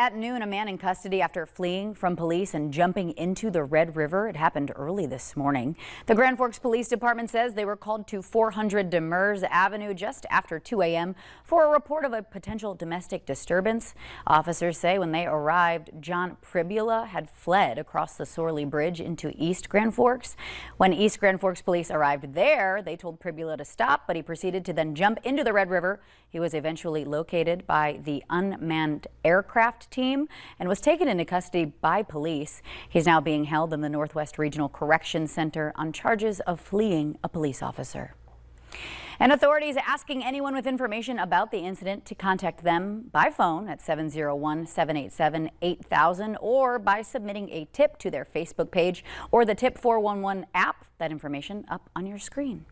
At noon, a man in custody after fleeing from police and jumping into the Red River. It happened early this morning. The Grand Forks Police Department says they were called to 400 Demers Avenue just after 2 a.m. for a report of a potential domestic disturbance. Officers say when they arrived, John Pribula had fled across the Sorley Bridge into East Grand Forks. When East Grand Forks police arrived there, they told Pribula to stop, but he proceeded to then jump into the Red River. He was eventually located by the unmanned aircraft team and was taken into custody by police. He's now being held in the Northwest Regional Corrections Center on charges of fleeing a police officer. And authorities asking anyone with information about the incident to contact them by phone at 701-787-8000 or by submitting a tip to their Facebook page or the Tip 411 app. That information up on your screen.